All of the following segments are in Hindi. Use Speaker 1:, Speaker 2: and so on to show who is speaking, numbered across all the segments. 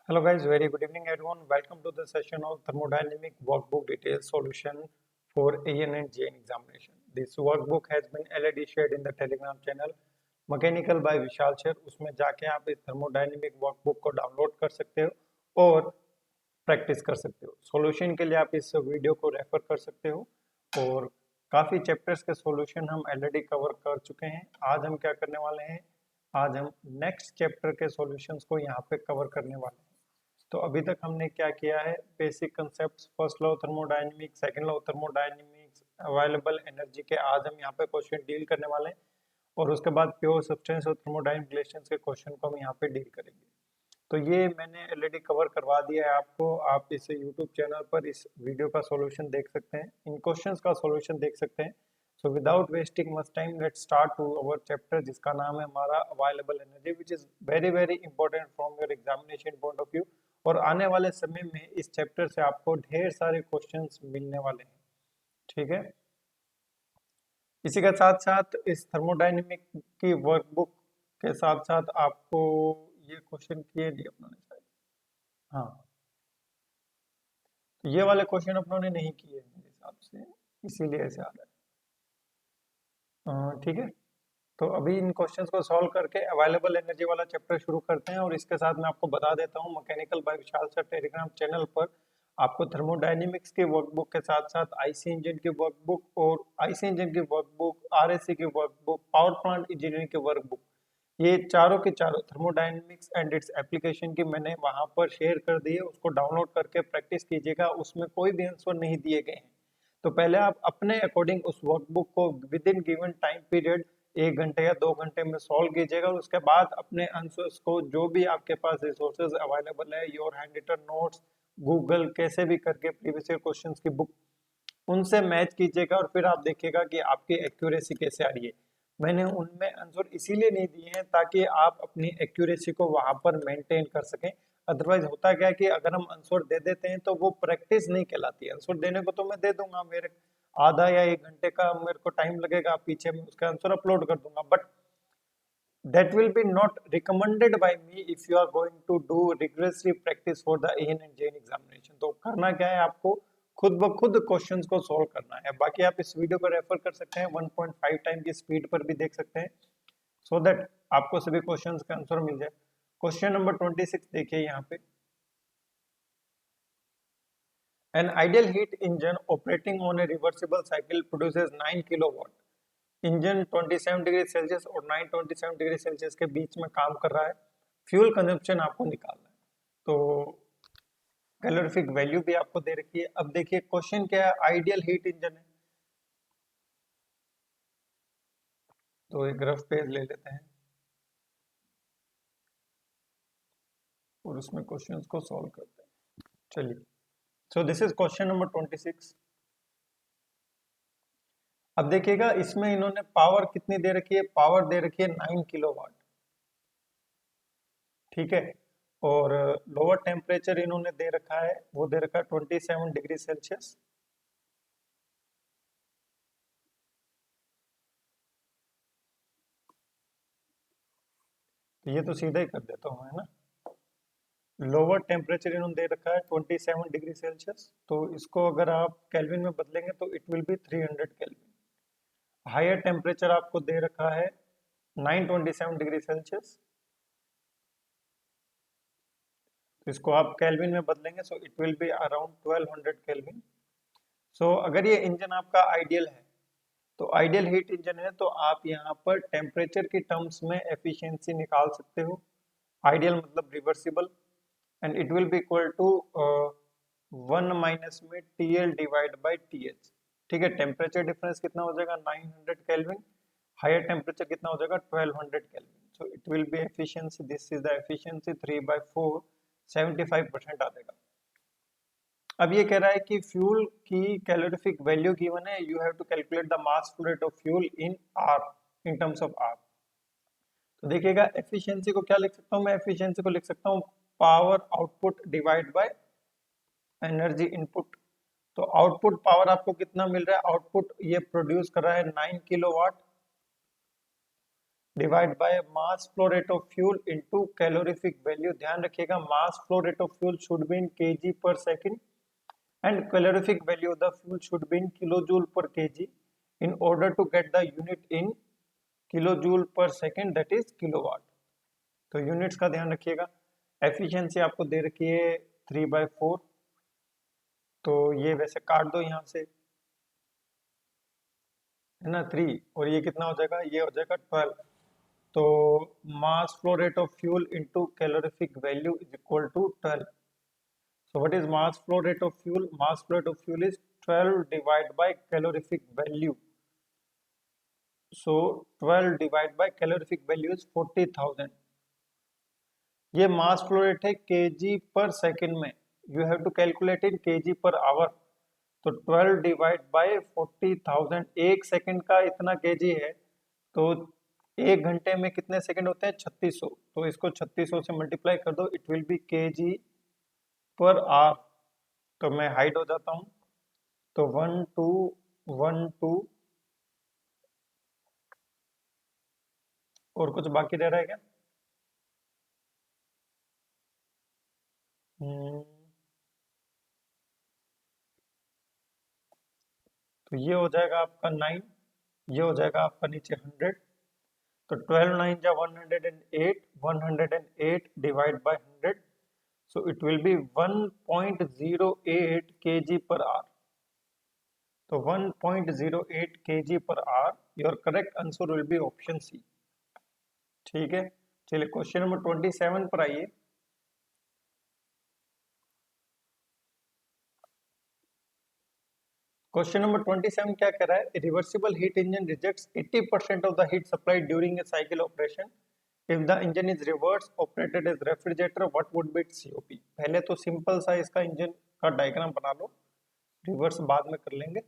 Speaker 1: Hello guys, very good evening everyone. Welcome to the session of thermodynamic workbook details solution for AN and JN examination. This workbook has been already shared in the Telegram channel Mechanical by Vishal sir. उसमें जाके आप इस thermodynamic workbook को डाउनलोड कर सकते हो और प्रैक्टिस कर सकते हो. सॉल्यूशन के लिए आप इस वीडियो को रेफर कर सकते हो और काफ़ी चैप्टर्स के सॉल्यूशन हम ऑलरेडी कवर कर चुके हैं. आज हम क्या करने वाले हैं, आज हम नेक्स्ट चैप्टर के सॉल्यूशंस को यहाँ पे कवर करने वाले हैं. तो अभी तक हमने क्या किया है, basic concept, first law thermodynamics, second law thermodynamics, available energy के आज हम यहाँ पे क्वेश्चन डील करने वाले हैं और उसके बाद प्योर सब्सटेंस और थर्मोडायनेमिक रिलेशंस के क्वेश्चन को हम यहाँ पे डील करेंगे. तो ये मैंने ऑलरेडी कवर करवा दिया है आपको. आप इस यूट्यूब चैनल पर इस वीडियो का सॉल्यूशन देख सकते हैं, इन क्वेश्चंस का सॉल्यूशन देख सकते हैं. So without wasting much time let's start to our chapter जिसका नाम है हमारा available energy, which is very very important from your examination point of view. और आने वाले समय में इस चैप्टर से आपको ढेर सारे क्वेश्चंस मिलने वाले हैं. ठीक है, इसी के साथ साथ इस थर्मोडायनेमिक की वर्कबुक के साथ साथ आपको ये क्वेश्चन किए दिए अपनों ने शायद. हाँ, तो ये वाले क्वेश्चन अपनों ने नहीं किए मेरे हिसाब से, इसीलिए ऐसे आ रहा है. ठीक है, तो अभी इन क्वेश्चंस को सॉल्व करके अवेलेबल एनर्जी वाला चैप्टर शुरू करते हैं. और इसके साथ मैं आपको बता देता हूँ, मैकेनिकल बाय विशाल सर टेलीग्राम चैनल पर आपको थर्मोडायनेमिक्स की वर्कबुक के साथ साथ आईसी इंजन की वर्कबुक और आईसी इंजन की वर्कबुक, आरएससी की वर्कबुक, पावर प्लांट इंजीनियरिंग की वर्कबुक, ये चारों के चारों थर्मोडायनेमिक्स एंड इट्स एप्लीकेशन की मैंने वहां पर शेयर कर दी है. उसको डाउनलोड करके प्रैक्टिस कीजिएगा. उसमें कोई भी आंसर नहीं दिए गए हैं. तो पहले आप अपने अकॉर्डिंग उस वर्कबुक को with in given time period 1 घंटे या 2 घंटे में सॉल्व कीजिएगा. और उसके बाद अपने आंसर्स को जो भी आपके पास रिसोर्सेज अवेलेबल है, your handwritten notes, Google, कैसे भी करके प्रीवियस ईयर क्वेश्चंस की बुक, उनसे मैच कीजिएगा और फिर आप देखिएगा कि आपकी एक्यूरेसी कैसे आ रही है. मैंने उनमें आंसर इसीलिए नहीं दिए हैं ताकि आप अपनी एक्यूरेसी को वहां पर मेंटेन कर सकें. अदरवाइज होता क्या है कि अगर हम आंसर दे देते हैं तो वो प्रैक्टिस नहीं कहलाती है. आंसर देने को तो मैं दे दूंगा, मेरे आधा या 1 घंटे का मेरे को टाइम लगेगा, पीछे में उसका आंसर अपलोड कर दूंगा, but that will be not recommended by me if you are going to do rigorously practice for the AN and JN examination. तो करना क्या है, आपको खुद ब खुद क्वेश्चंस को सॉल्व करना है. बाकी आप इस वीडियो को रेफर कर सकते हैं, 1.5 टाइम की स्पीड पर भी देख सकते हैं, सो दैट आपको सभी क्वेश्चंस का आंसर मिल जाए. क्वेश्चन नंबर 26 देखिए यहाँ पे. An ideal heat engine operating on a reversible cycle produces 9 kilowatt. Engine 27 degree Celsius और 927 डिग्री सेल्सियस के बीच में काम कर रहा है. फ्यूल कंजप्शन आपको निकालना है. तो कैलोरीफिक वैल्यू भी आपको दे रखी है. अब देखिए क्वेश्चन क्या है, आइडियल हीट इंजन है. तो एक रफ पेज ले लेते हैं और उसमें क्वेश्चंस को सॉल्व करते हैं. चलिए, so this is question number 26. अब देखिएगा इसमें इन्होंने पावर कितनी दे रखी है, पावर दे रखी है 9 किलोवाट. ठीक है, और लोअर टेम्परेचर इन्होंने दे रखा है, वो दे रखा है 27 डिग्री सेल्सियस. तो ये तो सीधा ही कर देता हूँ, है ना. लोअर टेम्परेचर इन्होंने दे रखा है 27 डिग्री सेल्सियस, तो इसको अगर आप केल्विन में बदलेंगे तो it will be 300 kelvin. Higher temperature आपको दे रखा है 927 डिग्री सेल्सियस, तो इसको आप केल्विन में बदलेंगे so it will be around 1200 kelvin. So अगर ये इंजन आपका आइडियल है, तो आइडियल हीट इंजन है, तो आप यहाँ पर टेम्परेचर की टर्म्स में एफिशिएंसी निकाल सकते हो. आइडियल मतलब reversible, and it will be equal to 1 minus में TL डिवाइड बाई TH. ठीक है, टेम्परेचर डिफरेंस कितना हो जाएगा 900 केल्विन, हायर टेम्परेचर कितना हो जाएगा 1200 kelvin. So it will be efficiency, this is the efficiency 3/4, 75% आ जाएगा. अब ये कह रहा है कि फ्यूल की कैलोरीफिक वैल्यू गिवन है, you have to calculate the mass flow rate of fuel in R, in terms of R. तो देखिएगा एफिशिएंसी को क्या लिख सकता हूँ मैं, एफिशिएंसी को लिख सकता हूँ power output divide by energy input. तो आउटपुट पावर आपको कितना मिल रहा है, आउटपुट ये प्रोड्यूस कर रहा है 9 kilowatt, divide by mass flow rate of fuel into calorific value. ध्यान रखिएगा मास flow rate of fuel should be in KG per second and calorific value of the fuel should be in kilojoule per kg in order to get the unit in kilojoule per second, that is kilowatt। तो यूनिट्स का ध्यान रखिएगा। एफिशिएंसी आपको दे रखी है 3/4, तो ये वैसे काट दो यहाँ से, है ना 3, और ये कितना हो जाएगा, ये हो जाएगा 12। तो mass flow rate of fuel into calorific value is equal to 12। So what is mass flow rate of fuel? Mass flow rate of fuel is 12 divided by calorific value. So 12 divided by calorific value is 40,000। ये मास फ्लो रेट है केजी पर सेकंड में, you have to calculate in KG per hour. तो 12 डिवाइड बाय 40,000, एक सेकंड का इतना केजी है, तो एक घंटे में कितने सेकंड होते हैं 3600, तो इसको 3600 से मल्टीप्लाई कर दो, it will B KG per hour. तो मैं हाइड हो जाता हूँ, तो 1 2 1 2, और कुछ बाकी रह रहा है क्या? तो ये हो जाएगा आपका 9, ये हो जाएगा आपका नीचे 100। तो 12 9 जा 108, 108 divide by 100, so it will be 1.08 kg per hour. तो 1.08 kg per hour, your correct answer will be option C. ठीक है, चलिए क्वेश्चन नंबर 27 पर आइए। क्वेश्चन नंबर 27 क्या कह रहा है? Reversible heat engine rejects 80% of the heat supplied during a cycle operation if the engine is reverse operated as refrigerator, what would be its COP. पहले तो सिंपल सा इसका इंजन का डायग्राम बना लो, रिवर्स बाद में कर लेंगे।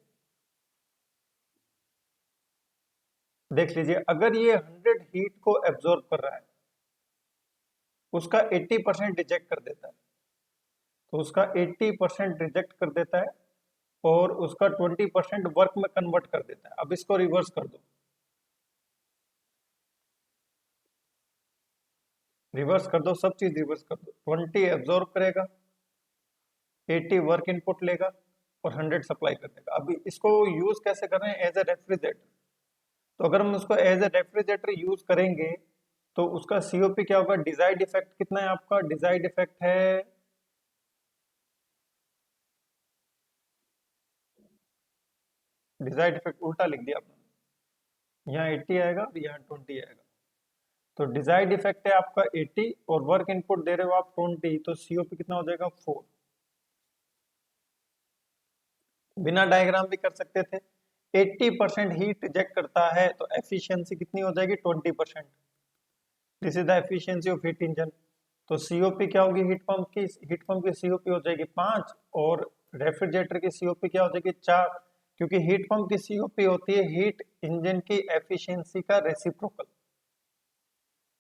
Speaker 1: देख लीजिए, अगर ये 100 हीट को एब्जॉर्ब कर रहा है, उसका 80% रिजेक्ट कर देता है, तो उसका 80% रिजेक्ट कर देता है और उसका 20% वर्क में कन्वर्ट कर देता है। अब इसको रिवर्स कर दो, रिवर्स कर दो, सब चीज रिवर्स कर दो। 20 एब्जॉर्ब करेगा, 80 वर्क इनपुट लेगा और 100 सप्लाई कर देगा। अभी इसको यूज कैसे कर रहे हैं? As a refrigerator. तो अगर हम उसको एज ए रेफ्रिजरेटर यूज करेंगे तो उसका सीओपी क्या होगा? डिजायर्ड इफेक्ट कितना है आपका? डिजायर्ड इफेक्ट है, डिजायर्ड इफेक्ट उल्टा लिख दिया आपने, यहाँ 80 आएगा और यहाँ 20 आएगा। तो डिजायर्ड इफेक्ट है आपका 80 और वर्क इनपुट दे रहे हो आप 20, तो सीओपी कितना हो जाएगा? 4। बिना डायग्राम भी कर सकते थे। 80% हीट रिजेक्ट करता है तो एफिशिएंसी कितनी हो जाएगी? 20%। This is the efficiency of heat engine. तो सीओपी क्या होगी? हीट पंप की, हीट पंप की सीओपी हो जाएगी 5 और रेफ्रिजरेटर की सीओपी क्या हो जाएगी? 4, क्योंकि हीट पंप की सीओपी होती है हीट इंजन की एफिशिएंसी का reciprocal.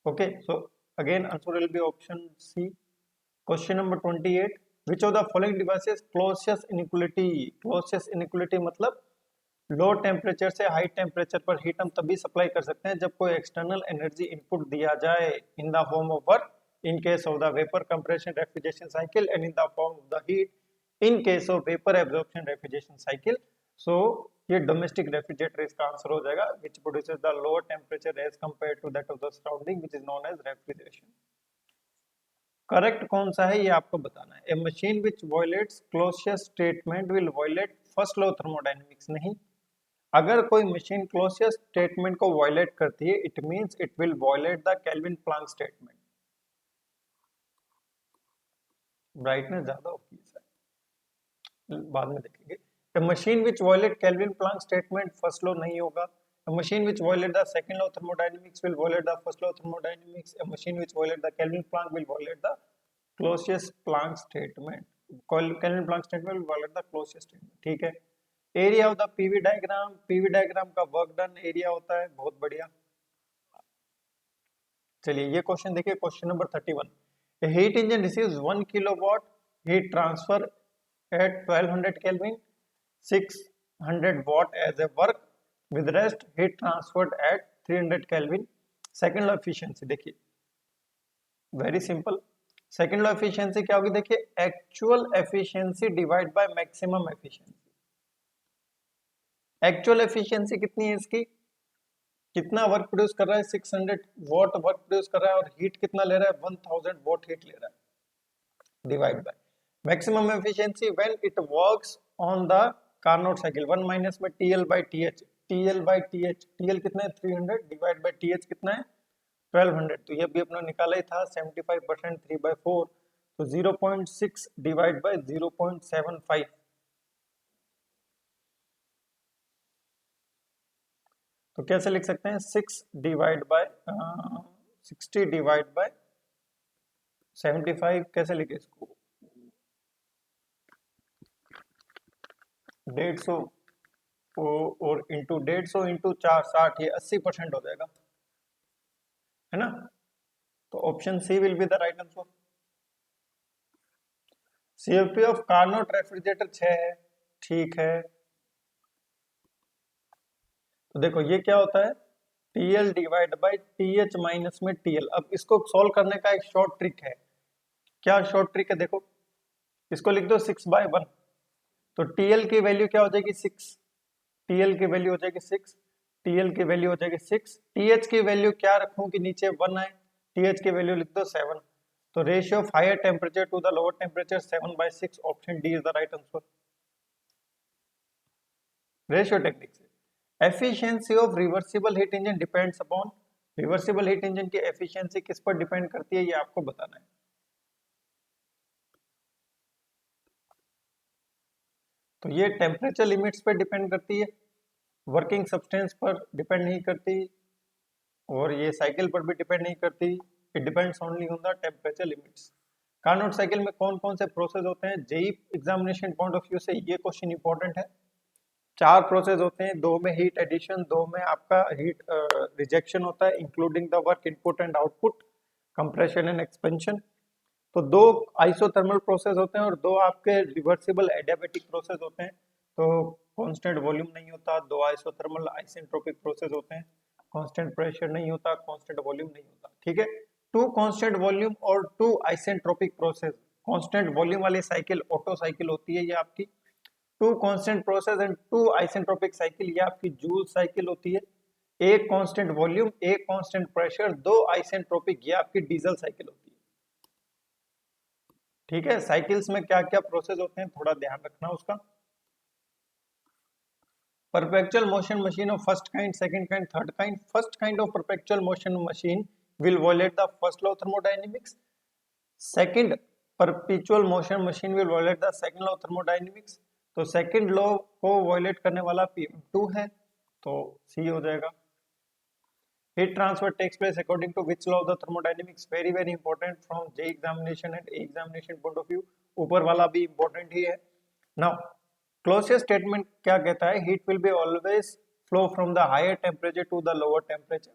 Speaker 1: Okay, so again answer will be option C. Question number 28, which of the following devices Clausius inequality? Clausius inequality मतलब लो टेम्परेचर से हाई टेम्परेचर पर हीट हम तभी सप्लाई कर सकते हैं जब कोई एक्सटर्नल एनर्जी इनपुट दिया जाए in the form of work in case of the vapour compression refrigeration cycle and in the form of the heat in case of vapour absorption refrigeration cycle. So ये डोमेस्टिक रेफ्रिजरेटर इसका आंसर हो जाएगा, which produces the lower temperature as compare to that of the surrounding which is known as refrigeration. Correct कौन सा है ये आपको बताना है। A machine which violates Clausius statement will violate first law thermodynamics. नहीं, अगर कोई मशीन क्लोसियस स्टेटमेंट को वायलेट करती है it means it will violate the Kelvin Planck statement. Brightness ज्यादा होगी सर, बाद में देखेंगे। The machine which violate Kelvin Planck statement first law नहीं होगा। The machine which violate the second law thermodynamics will violate the first law thermodynamics. The machine which violate the Kelvin Planck will violate the Clausius Planck statement. Kelvin Planck statement will violate the Clausius statement. ठीक है, area of the PV diagram, PV diagram का वर्क डन एरिया होता है। बहुत बढ़िया। चलिए ये क्वेश्चन देखिए, question number 31। A heat engine receives 1 kilowatt heat transfer at 1200 Kelvin, 600 watt as a work with rest heat transferred at 300 Kelvin. Second law efficiency देखिए, very simple. Second law efficiency क्या होगी, देखिए actual efficiency divide by maximum efficiency. Actual efficiency कितनी है इसकी, कितना वर्क प्रोड्यूस कर रहा है, 600 वॉट वर्क प्रोड्यूस कर रहा है और हीट कितना ले रहा है, 1000 वॉट हीट ले रहा है, divide by maximum efficiency when it works on the Carnot cycle, 1 minus में TL by TH, TL by TH, TL कितना है 300 डिवाइड बाय टीएच कितना है 1200, तो ये भी अपना निकाला ही था 75% 3/4, तो 0.6 डिवाइड बाय 0.75, तो कैसे लिख सकते हैं 6 डिवाइड बाय 60 डिवाइड बाय 75, कैसे लिखे इसको 150 और इंटू 150 इंटू 4 60, ये 80% हो जाएगा, है ना। तो option C will be the right answer. CFP of Carnot refrigerator 6 है, ठीक है। तो देखो ये क्या होता है, TL divide by TH minus में टीएल। अब इसको सॉल्व करने का एक शॉर्ट ट्रिक है, क्या शॉर्ट ट्रिक है, देखो इसको लिख दो 6/1, तो टीएल की वैल्यू क्या हो जाएगी 6, टीएल की वैल्यू हो जाएगी 6, टीएल की वैल्यू हो जाएगी 6, टीएच की वैल्यू क्या रखूं कि नीचे 1 आए, टीएच की वैल्यू लिख दो 7, तो ratio of higher temperature to the lower temperature 7/6, option D is the right answer. Ratio technique से efficiency of reversible heat engine depends upon, reversible heat engine की एफिशिएंसी किस पर डिपेंड करती है, ये आपको बताना है। तो ये टेम्परेचर लिमिट्स पर डिपेंड करती है, वर्किंग सब्सटेंस पर डिपेंड नहीं करती, और ये साइकिल पर भी डिपेंड नहीं करती, it depends only on the temperature limits. Carnot cycle में कौन कौन से प्रोसेस होते हैं, JE examination point of view से ये क्वेश्चन इंपॉर्टेंट है। 4 प्रोसेस होते हैं, 2 में हीट एडिशन, 2 में आपका हीट रिजेक्शन होता है, including the work input and output, compression and expansion. तो 2 आइसोथर्मल प्रोसेस होते हैं और 2 आपके रिवर्सिबल एडियाबैटिक प्रोसेस होते हैं। तो कांस्टेंट वॉल्यूम नहीं होता, 2 आइसोथर्मल आइसेंट्रोपिक प्रोसेस होते हैं, कांस्टेंट प्रेशर नहीं होता, कांस्टेंट वॉल्यूम नहीं होता, ठीक है। 2 कांस्टेंट वॉल्यूम और 2 आइसेंट्रोपिक प्रोसेस, कांस्टेंट वॉल्यूम वाली साइकिल ऑटो साइकिल होती है ये आपकी, 2 constant process and 2 isentropic cycle ये आपकी जूल साइकिल होती है, एक कांस्टेंट वॉल्यूम, एक कांस्टेंट प्रेशर, 2 आइसेंट्रोपिक ये आपकी डीजल साइकिल होती है, ठीक है। साइकिल्स में क्या क्या प्रोसेस होते हैं थोड़ा ध्यान रखना उसका। Perpetual motion machine of first kind, second kind, third kind. First kind of perpetual motion machine will violate the first law of thermodynamics. Second perpetual motion machine will violate the second law of thermodynamics. तो सेकंड लॉ को वायलेट करने वाला PM2 है, तो सी हो जाएगा। Heat transfer takes place according to which law of the thermodynamics, very very important from J examination and A examination point of view, ऊपर वाला भी इंपॉर्टेंट ही है। नाउ क्लोजर स्टेटमेंट क्या कहता है, heat will be always flow from the higher temperature to the lower temperature,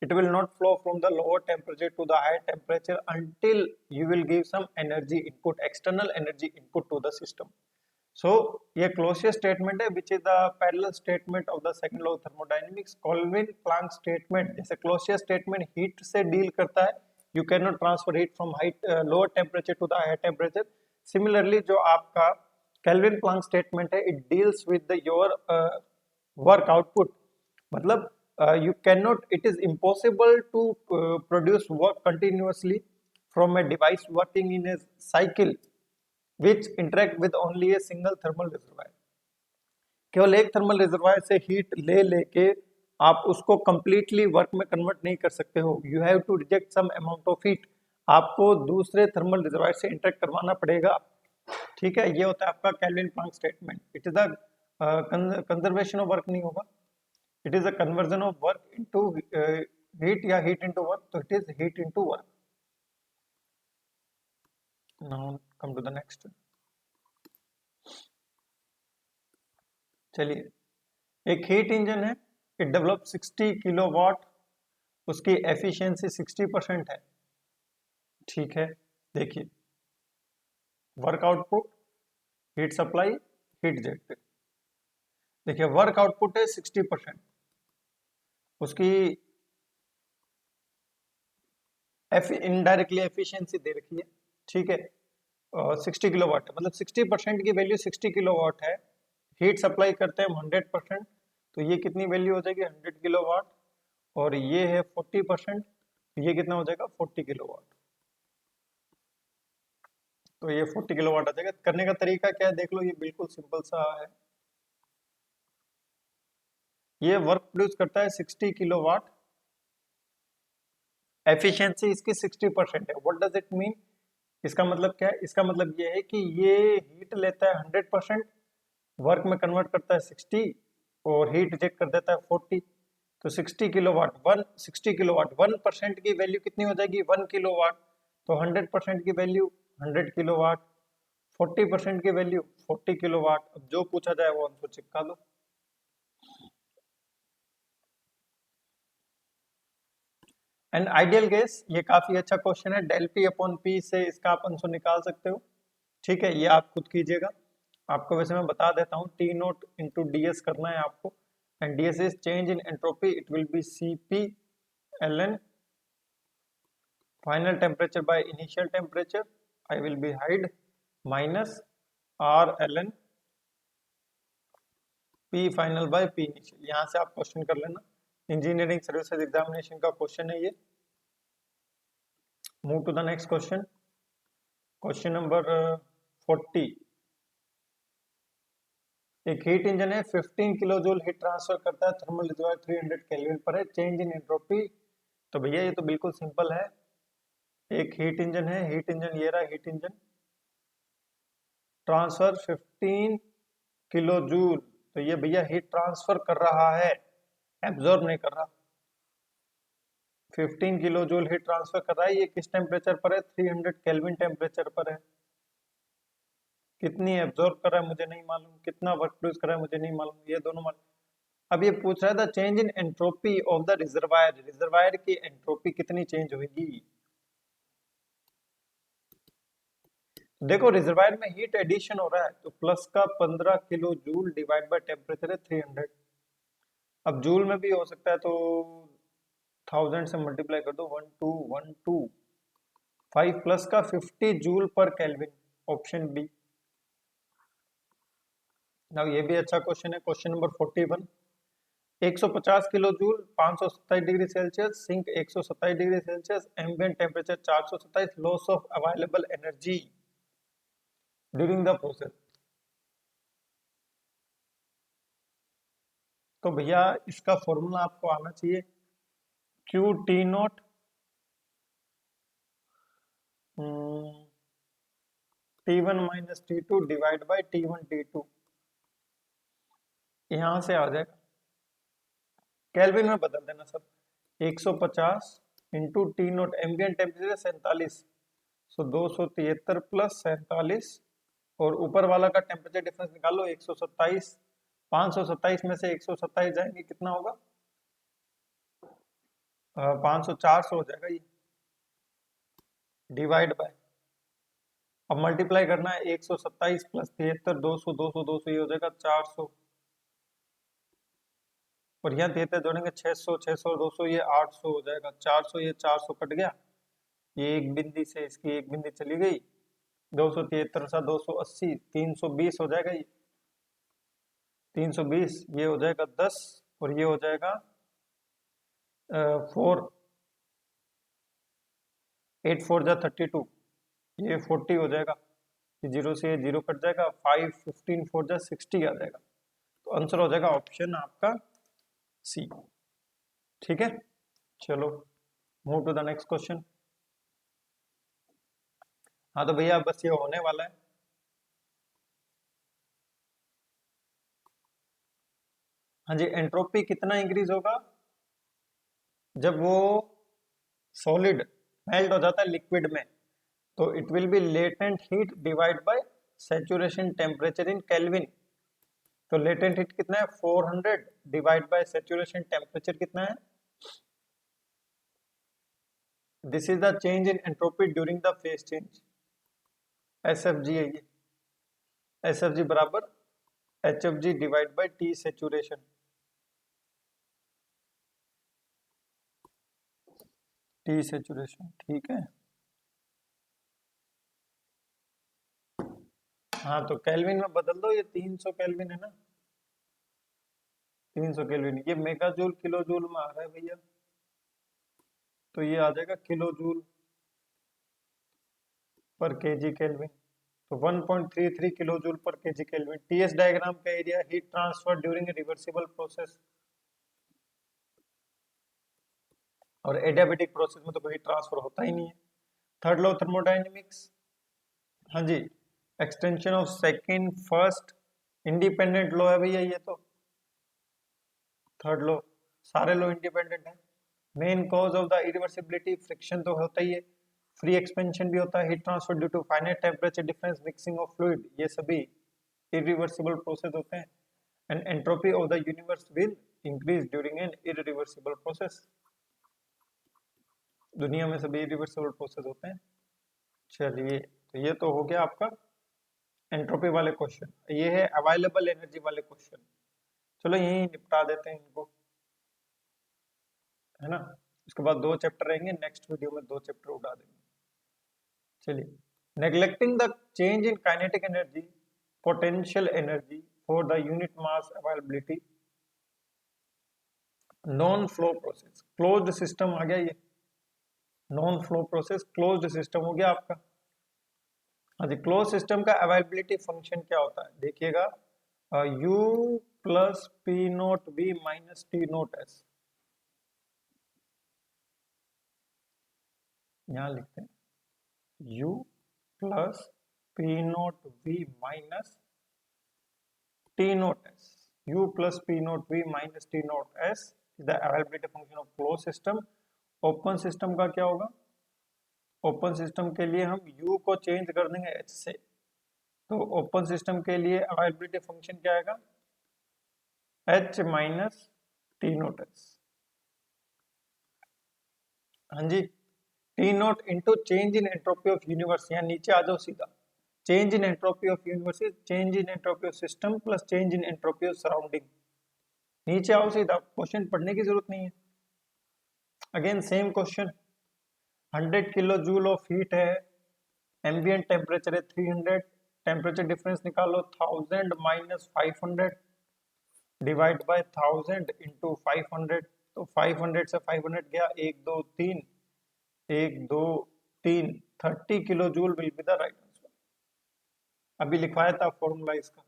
Speaker 1: it will not flow from the lower temperature to the higher temperature until you will give some energy input, external energy input to the system. So ये closest statement है which is the parallel statement of the second law of thermodynamics. Kelvin Planck statement जैसे closest statement heat से deal करता है, you cannot transfer heat from lower temperature to the higher temperature. Similarly जो आपका Kelvin Planck statement है, it deals with the your work output, मतलब you cannot, it is impossible to produce work continuously from a device working in a cycle which interact with only a single thermal reservoir. केवल एक थर्मल रिजर्वायर से हीट ले लेके आप उसको कंप्लीटली वर्क में कन्वर्ट नहीं कर सकते हो, you have to reject some amount of heat, आपको दूसरे थर्मल रिजर्वायर से इंटरेक्ट करवाना पड़ेगा, ठीक है। ये होता है आपका kelvin Planck statement. It is the conservation of work नहीं होगा, it is a conversion of work into heat या heat into work, so it is heat into work. Now come to the next. चलिए एक हीट इंजन है, it develops 60 किलोवाट, उसकी एफिशिएंसी 60% है, ठीक है। देखिए work output, heat supply, heat jet, देखिए वर्क आउटपुट है 60%, उसकी इनडायरेक्टली एफिशिएंसी दे रखी है, ठीक है, 60 किलोवाट है, मतलब 60% की वैल्यू 60 किलोवाट है। हीट सप्लाई करते हैं हम 100%, तो ये कितनी वैल्यू हो जाएगी 100 किलोवाट, और ये है 40%, तो ये कितना हो जाएगा 40 किलोवाट। तो ये 40 किलोवाट आ जाएगा। करने का तरीका क्या है देख लो, ये बिल्कुल सिंपल सा है। ये वर्क प्रोड्यूस करता है 60 किलोवाट, एफिशिएंसी इसकी 60% है। What does it mean? इसका मतलब क्या है? इसका मतलब ये है कि ये हीट लेता है 100%, वर्क में कन्वर्ट करता है 60, और हीट रिजेक्ट कर देता है 40। तो 60 किलोवाट 1% की वैल्यू कितनी हो जाएगी 1 किलोवाट। तो 100% की वैल्यू 100 किलोवाट, 40% की वैल्यू 40 किलोवाट। अब जो पूछा जाए वो आंसर चिपका दो। एंड आइडियल गैस, ये काफी अच्छा क्वेश्चन है। डेल पी अपॉन पी से इसका आप आंसर निकाल सकते हो, ठीक है, ये आप खुद कीजिएगा। आपको वैसे मैं बता देता हूँ, T note into D S करना है आपको, and D S is change in entropy, it will be C P L N final temperature by initial temperature, I will be hide, minus R L N P final by P initial. यहाँ से आप क्वेश्चन कर लेना, इंजीनियरिंग सर्विसेज एग्जामिनेशन का क्वेश्चन है ये। Move to the next question, question number 40। एक हीट इंजन है, 15 किलो जूल हीट ट्रांसफर करता है, थर्मल रिजर्वायर 300 केल्विन पर है, चेंज इन एंट्रोपी। तो भैया ये तो बिल्कुल सिंपल है। एक हीट इंजन है, हीट इंजन ये रहा heat engine, transfer 15 kilo joule, तो ये भैया हीट ट्रांसफर कर रहा है, एब्जॉर्ब नहीं कर रहा। 15 किलो जूल हीट ट्रांसफर कर रहा है, ये किस टेम्परेचर पर है 300 केल्विन टेम्परेचर पर है। कितनी एब्जॉर्ब कर रहा है मुझे नहीं मालूम, कितना वर्क प्रोड्यूस कर रहा है मुझे नहीं मालूम, ये दोनों मालूम। अब ये पूछ रहा है the change in entropy of the reservoir, reservoir की एंट्रोपी कितनी चेंज होगी। देखो रिजर्वायर में हीट एडिशन हो रहा है, तो प्लस का 15 kilo joule divide by temperature है 300। अब जूल में भी हो सकता है, तो 1000 से मल्टीप्लाई कर दो, 12125 प्लस का 50 जूल पर केल्विन, ऑप्शन बी। नाउ ये भी अच्छा क्वेश्चन है, question number 41। 150 kilojoule 527 degree Celsius, sink 127 degree Celsius, ambient temperature 427, loss of available energy during the process. तो भैया इसका फॉर्मूला आपको आना चाहिए, Q T naught T one minus T two divide by T one T two, यहां से आ जाएगा। केल्विन में बदल देना सब, 150 into T note, ambient temperature 47, सो 273 प्लस 47, और ऊपर वाला का टेम्परेचर डिफरेंस निकालो 127, 527 में से 127 जाएंगे कितना होगा 500, 400 हो जाएगा ये, डिवाइड बाय, अब मल्टीप्लाई करना है 127 प्लस 73, 200 200 200, ये हो जाएगा 400, और यहाँ 73 जोड़ेंगे 600 600 200, ये 800 हो जाएगा, 400 ये 400 कट गया, ये एक बिंदी से इसकी एक बिंदी चली गई, 273 सा 280, 320 हो जाएगा ये, 320 ये हो जाएगा 10, और ये हो जाएगा 4, 8 4 जा 32, ये 40 हो जाएगा, ये जीरो से ये जीरो कट जाएगा, 5 15 4 जा 60 आ जाएगा। तो आंसर हो जाएगा ऑप्शन आपका सी, ठीक है। चलो move to the next question. हाँ तो भैया बस ये होने वाला है। हाँ जी, एंट्रोपी कितना इंक्रीज होगा जब वो सॉलिड मेल्ट हो जाता है लिक्विड में, तो it will be latent heat divide by saturation temperature in kelvin. तो लेटेंट हीट कितना है 400 डिवाइड बाय सैचुरेशन टेम्परेचर कितना है, this is the change in entropy during the phase change, S F G है ये, एस एफ जी बराबर H F G divide by T saturation, T saturation, ठीक है। हाँ तो केल्विन में बदल दो, ये 300 केल्विन है ना, 300 केल्विन, ये मेगा जूल किलो जूल में आ रहा है भैया, तो ये आ जाएगा kilo joule per kg kelvin. तो 1.33 kilo joule per kg kelvin. TS diagram का area, heat transfer during a reversible process, और एडियाबेटिक प्रोसेस में तो कोई ट्रांसफर होता ही नहीं है। थर्ड लॉ थर्मोडायनेमिक्स, हाँ जी, extension of second first, independent law है भैया ये तो। थर्ड लॉ, सारे लॉ इंडिपेंडेंट है। Main cause of the irreversibility, friction तो होता ही है, फ्री एक्सपेंशन भी होता है, heat transfer due to finite temperature difference, mixing of fluid, ये सभी इरिवर्सिबल प्रोसेस होते हैं। And entropy of the universe will increase during an irreversible process. दुनिया में सभी इरिवर्सिबल प्रोसेस होते हैं। चलिए, तो ये तो हो गया आपका एंट्रोपी वाले क्वेश्चन। ये है अवेलेबल एनर्जी वाले क्वेश्चन। चलो यही निपटा देते हैं इनको, है ना। उसके बाद 2 चैप्टर रहेंगे, नेक्स्ट वीडियो में 2 चैप्टर उठा देंगे। चलिए, neglecting the change in kinetic energy, potential energy for the unit mass availability, non flow process, closed system आ गया ये, non flow process closed system हो गया आपका। हाँ जी, क्लोज सिस्टम का अवेलेबिलिटी फंक्शन क्या होता है देखिएगा, u plus P nought B minus T nought S, यहाँ लिखते हैं u plus P nought V minus T nought S, u plus P nought V minus T nought S is the availability function of close system. Open system का क्या होगा, ओपन सिस्टम के लिए हम u को चेंज कर देंगे h से, तो ओपन सिस्टम के लिए अवेलेबिलिटी फंक्शन क्या आएगा, h minus T nought S. हाँ जी, T note into change in entropy of universe, यहाँ नीचे आ जाओ सीधा, change in entropy of universe, change in entropy of system plus change in entropy of surrounding. नीचे आओ सीधा, क्वेश्चन पढ़ने की जरूरत नहीं है। Again same question, 100 kilo joule of heat है, एम्बिएंट टेम्परेचर है 300, टेम्परेचर डिफरेंस निकालो, 1000 माइनस 500 डिवाइड बाय 1000 इंटू 500, तो 500 से 500 गया, 1 2 3, 1 2 3, 30 kilo joule will be the right answer. अभी लिखवाया था फॉर्मूला इसका,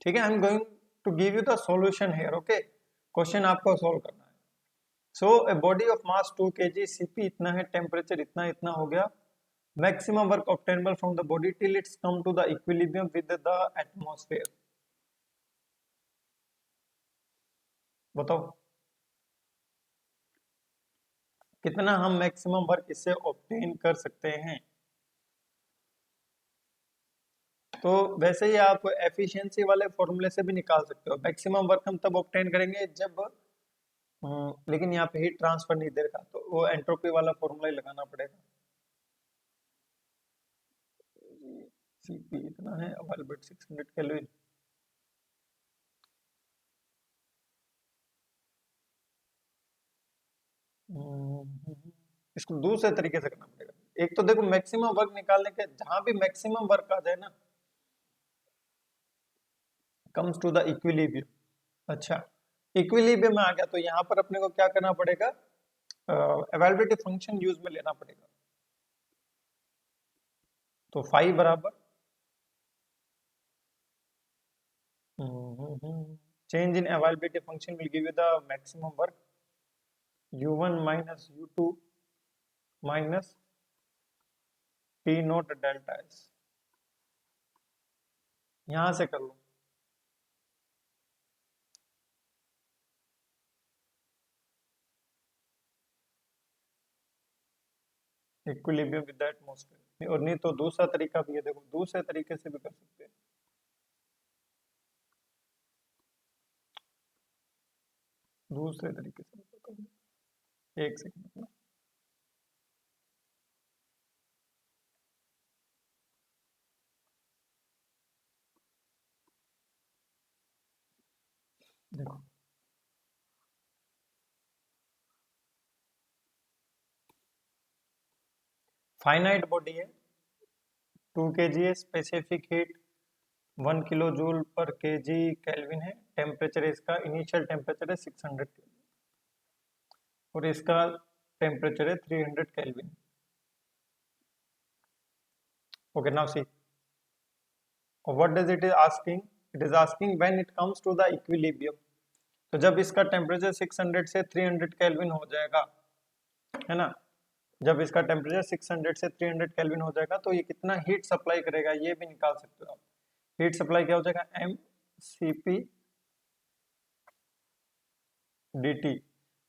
Speaker 1: ठीक है। I am going to give you the solution here, okay. Question आपको सॉल्व करना है। So a body of mass 2 kg, CP इतना है, टेम्परेचर इतना इतना हो गया, maximum work obtainable from the body till it's come to the equilibrium with the atmosphere. बताओ कितना हम मैक्सिमम वर्क इससे ऑब्टेन कर सकते हैं। तो वैसे ही आप एफिशिएंसी वाले फॉर्मूले से भी निकाल सकते हो। मैक्सिमम वर्क हम तब ऑब्टेन करेंगे जब लेकिन यहाँ पे हीट ट्रांसफर नहीं दे रखा, तो वो एंट्रोपी वाला फॉर्मूला ही लगाना पड़ेगा। सीपी इतना है, अवेलेबल 600 केल्विन। इसको दूसरे तरीके से करना पड़ेगा। एक तो देखो मैक्सिमम वर्क निकालने के, जहां भी मैक्सिमम वर्क आ जाए ना, कम्स टू द इक्विलिब्रियम। अच्छा, इक्विलिब्रियम में आ गया तो यहाँ पर अपने को क्या करना पड़ेगा, अवेलेबिलिटी फंक्शन यूज में लेना पड़ेगा। तो 5 बराबर change in availability function will give you the maximum work, u1 minus u2 minus T note delta S. यहां से कर लो, इक्विलिब्रियम विद द एटमॉस्फेयर। और नहीं तो दूसरा तरीका भी है, देखो दूसरे तरीके से भी कर सकते हैं। दूसरे तरीके से बताता हूँ, एक सेकंड। देखो फाइनाइट बॉडी है, 2 kg है, specific heat 1 kilo joule per kg kelvin है, टेम्परेचर इसका इनिशियल टेम्परेचर है 600 केल्विन और इसका टेम्परेचर है 300 kelvin. Okay, now see what does it is asking, it is asking when it comes to the equilibrium. तो जब इसका टेम्परेचर 600 से 300 केल्विन हो जाएगा, है ना, जब इसका टेम्परेचर 600 से 300 केल्विन हो जाएगा तो ये कितना हीट सप्लाई करेगा ये भी निकाल सकते हो आप। हीट सप्लाई क्या हो जाएगा, M C P D T.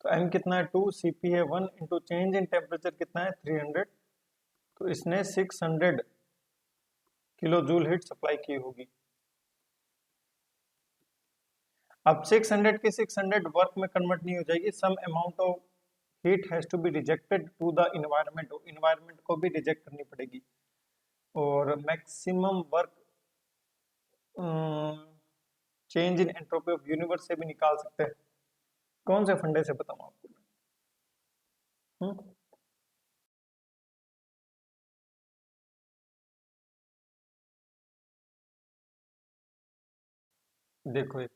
Speaker 1: तो एम कितना है 2, सी पी है 1, इंटू चेंज इन टेम्परेचर कितना है 300, तो इसने 600 किलो जूल हीट सप्लाई की होगी। अब 600 की 600 वर्क में कन्वर्ट नहीं हो जाएगी, some amount of heat has to be rejected to the environment, environment को भी रिजेक्ट करनी पड़ेगी। और maximum work change in entropy of universe से भी निकाल सकते हैं। कौन से फंडे से बताऊं आपको मैं? देखो एक,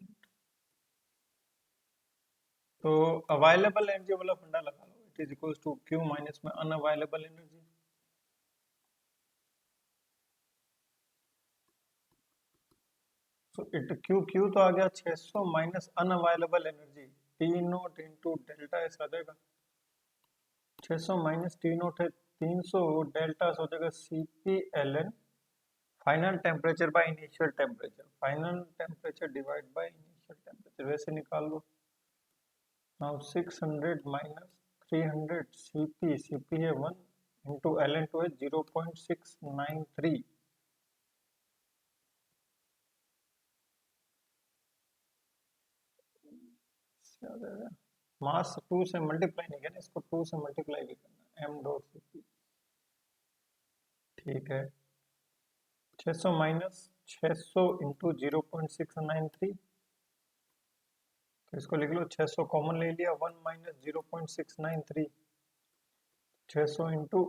Speaker 1: तो अवेलेबल एनर्जी वाला फंडा लगा लो, it is equals to Q minus में अनअवेलेबल एनर्जी। तो इट क्यू क्यू तो आ गया 600 minus unavailable energy, T note into delta S आ जाएगा। 600 माइनस टी नोट है 300, डेल्टा एस हो जाएगा C P L N, final temperature by initial temperature, final temperature divide by initial temperature, वैसे निकाल लो। नाउ 600 माइनस 300 सीपी है 1 इंटू एल एन टू है 0.693, मास 2 से मल्टीप्लाई नहीं करना, इसको 2 से मल्टीप्लाई भी करना, एम डॉट सी, ठीक है। 600 माइनस 600 इंटू 0.693, तो इसको लिख लो 600 कॉमन ले लिया, 1 माइनस 0.693, 600 इंटू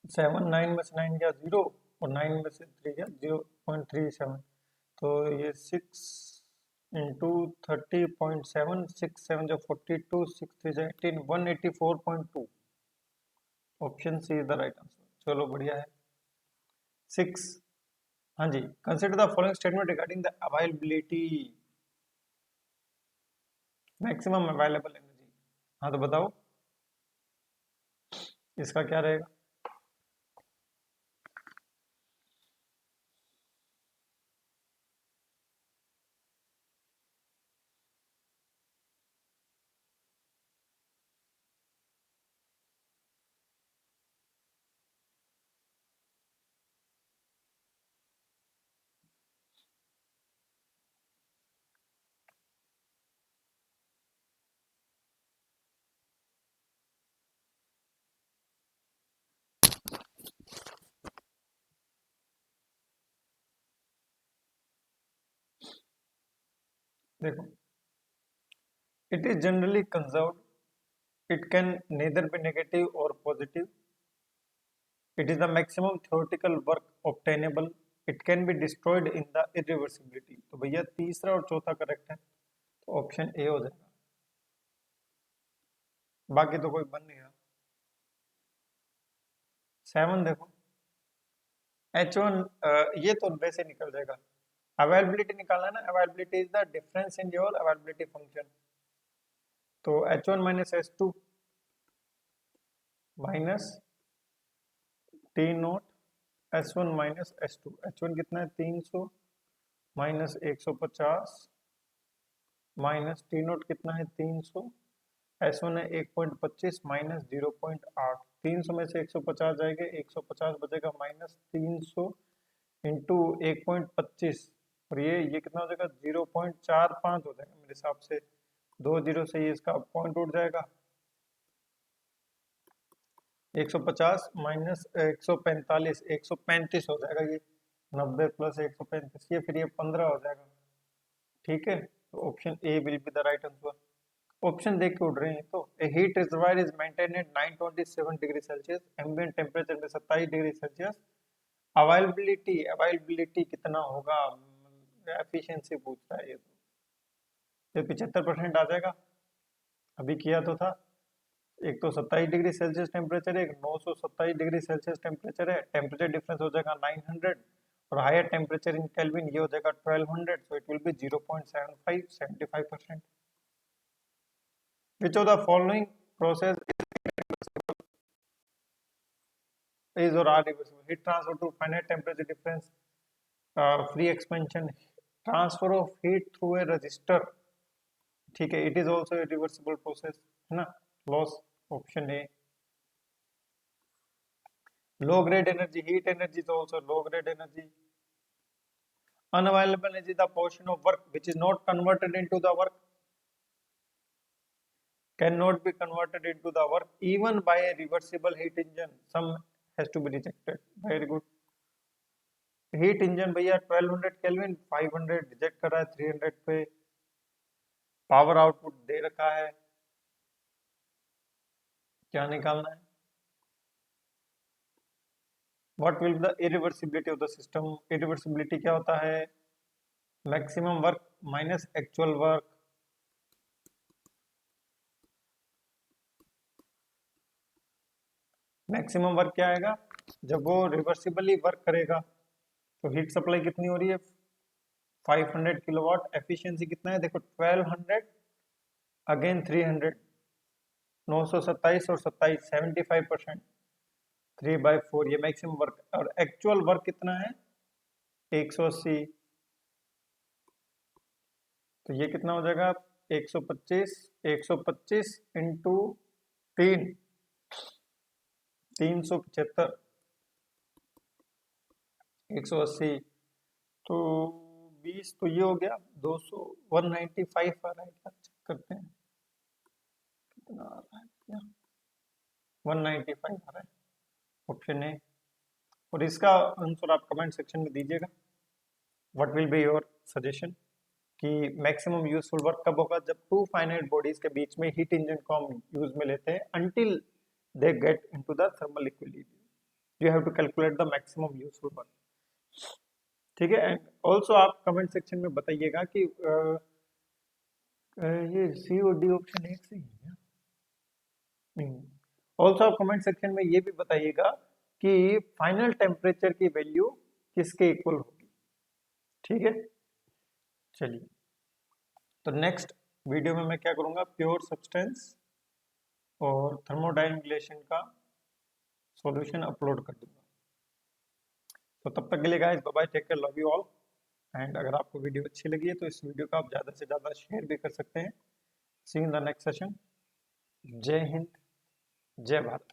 Speaker 1: 7, 9 में से 9 गया 0 और 9 में से 3 गया 0.37, तो ये 6 इंटू 30.7, 6 7 जो 42, 6 3 जो 18, 184.2, option C is the right answer. चलो बढ़िया है। 6, हाँ जी, consider the following statement regarding the availability, maximum available energy. हाँ तो बताओ इसका क्या रहेगा। देखो, it is generally conserved, it can neither be negative or positive, it is the maximum theoretical work obtainable, it can be destroyed in the irreversibility। तो भैया तीसरा और चौथा करेक्ट है, तो ऑप्शन ए हो जाएगा, बाकी तो कोई बन नहीं रहा। 7 देखो, H1 ये तो वैसे निकल जाएगा, अवेलेबिलिटी निकालना है ना, availability is the difference in your availability function, तो H1 minus H2 minus T note S1 minus S2, H1 कितना है 300 माइनस 150 माइनस टी नोट कितना है 300, S1 है 1.25 माइनस 0.8, 300 में से 150 जाएगा, 150 बचेगा माइनस 300 इंटू 1.25, और ये कितना हो जाएगा 0.45 हो जाएगा मेरे हिसाब से, 2 जीरो से ये इसका पॉइंट उठ जाएगा, 150 माइनस 145, 135 हो जाएगा ये, 90 प्लस 135, ये फिर ये 15 हो जाएगा। ठीक है, तो option A will be the right answer. Option देख के उड़ रहे हैं तो a heat reservoir is maintain at 927 degree Celsius, ambient temperature में 27 डिग्री सेल्सियस। अवेलेबिलिटी अवेलेबिलिटी कितना होगा, एफिशिएंसी पूछ रहा है ये तो 75% आ जाएगा, अभी किया तो था। एक तो 27 डिग्री सेल्सियस टेम्परेचर है, एक 927 डिग्री सेल्सियस टेम्परेचर है, टेम्परेचर डिफरेंस हो जाएगा 900 और हायर टेम्परेचर इन केल्विन ये हो जाएगा 1200, सो it will B 0.75 75%। Which of the following process is or are reversible? Heat transfer to finite temperature difference, free expansion, transfer of heat through a resistor, ठीक है, it is also a reversible process, है ना, loss, option A. Low grade energy, heat energy is also low grade energy. Unavailable energy is the portion of work which is not converted into the work, cannot be converted into the work even by a reversible heat engine, some has to be rejected. Very good. Heat engine भैया 1200 केल्विन, 500 रिजेक्ट कर रहा है, 300 पे पावर आउटपुट दे रखा है, क्या निकालना है? What will be the irreversibility of the system? Irreversibility क्या होता है? Maximum work minus actual work. Maximum work क्या आएगा? जब वो रिवर्सिबली वर्क करेगा तो हीट सप्लाई कितनी हो रही है? 500 किलोवाट। एफिशिएंसी कितना है? देखो 1200 अगेन 300, 927 और 27, 75%, 3/4 ये मैक्सिमम वर्क। और एक्चुअल वर्क कितना है? 180, तो ये कितना हो जाएगा? 125, 125 इंटू 3, 375, 180, तो 20, तो ये हो गया 200, 195 आ रहा है क्या? चेक करते हैं कितना आ रहा है, 195 आ रहा है, ऑप्शन ए। और इसका आंसर आप कमेंट सेक्शन में दीजिएगा। What will be your suggestion कि मैक्सिमम यूजफुल वर्क कब होगा? जब टू फाइनाइट बॉडीज के बीच में हीट इंजन को हम यूज में लेते हैं until they get into the thermal equilibrium. You have to calculate the maximum useful work, ठीक है। एंड ऑल्सो आप कमेंट सेक्शन में बताइएगा कि ये सी और डी ऑप्शन एक सही है क्या? नहीं। ऑल्सो आप कमेंट सेक्शन में ये भी बताइएगा कि फाइनल टेम्परेचर की वैल्यू किसके इक्वल होगी, ठीक है। चलिए, तो नेक्स्ट वीडियो में मैं क्या करूंगा, प्योर सब्सटेंस और थर्मोडायनामिक रिलेशन का सॉल्यूशन अपलोड कर दूंगा। तो तब तक के लिए guys bye bye, take care, love you all. And अगर आपको वीडियो अच्छी लगी है तो इस वीडियो का आप ज़्यादा से ज़्यादा शेयर भी कर सकते हैं। सी इन द नेक्स्ट सेशन। जय हिंद, जय भारत।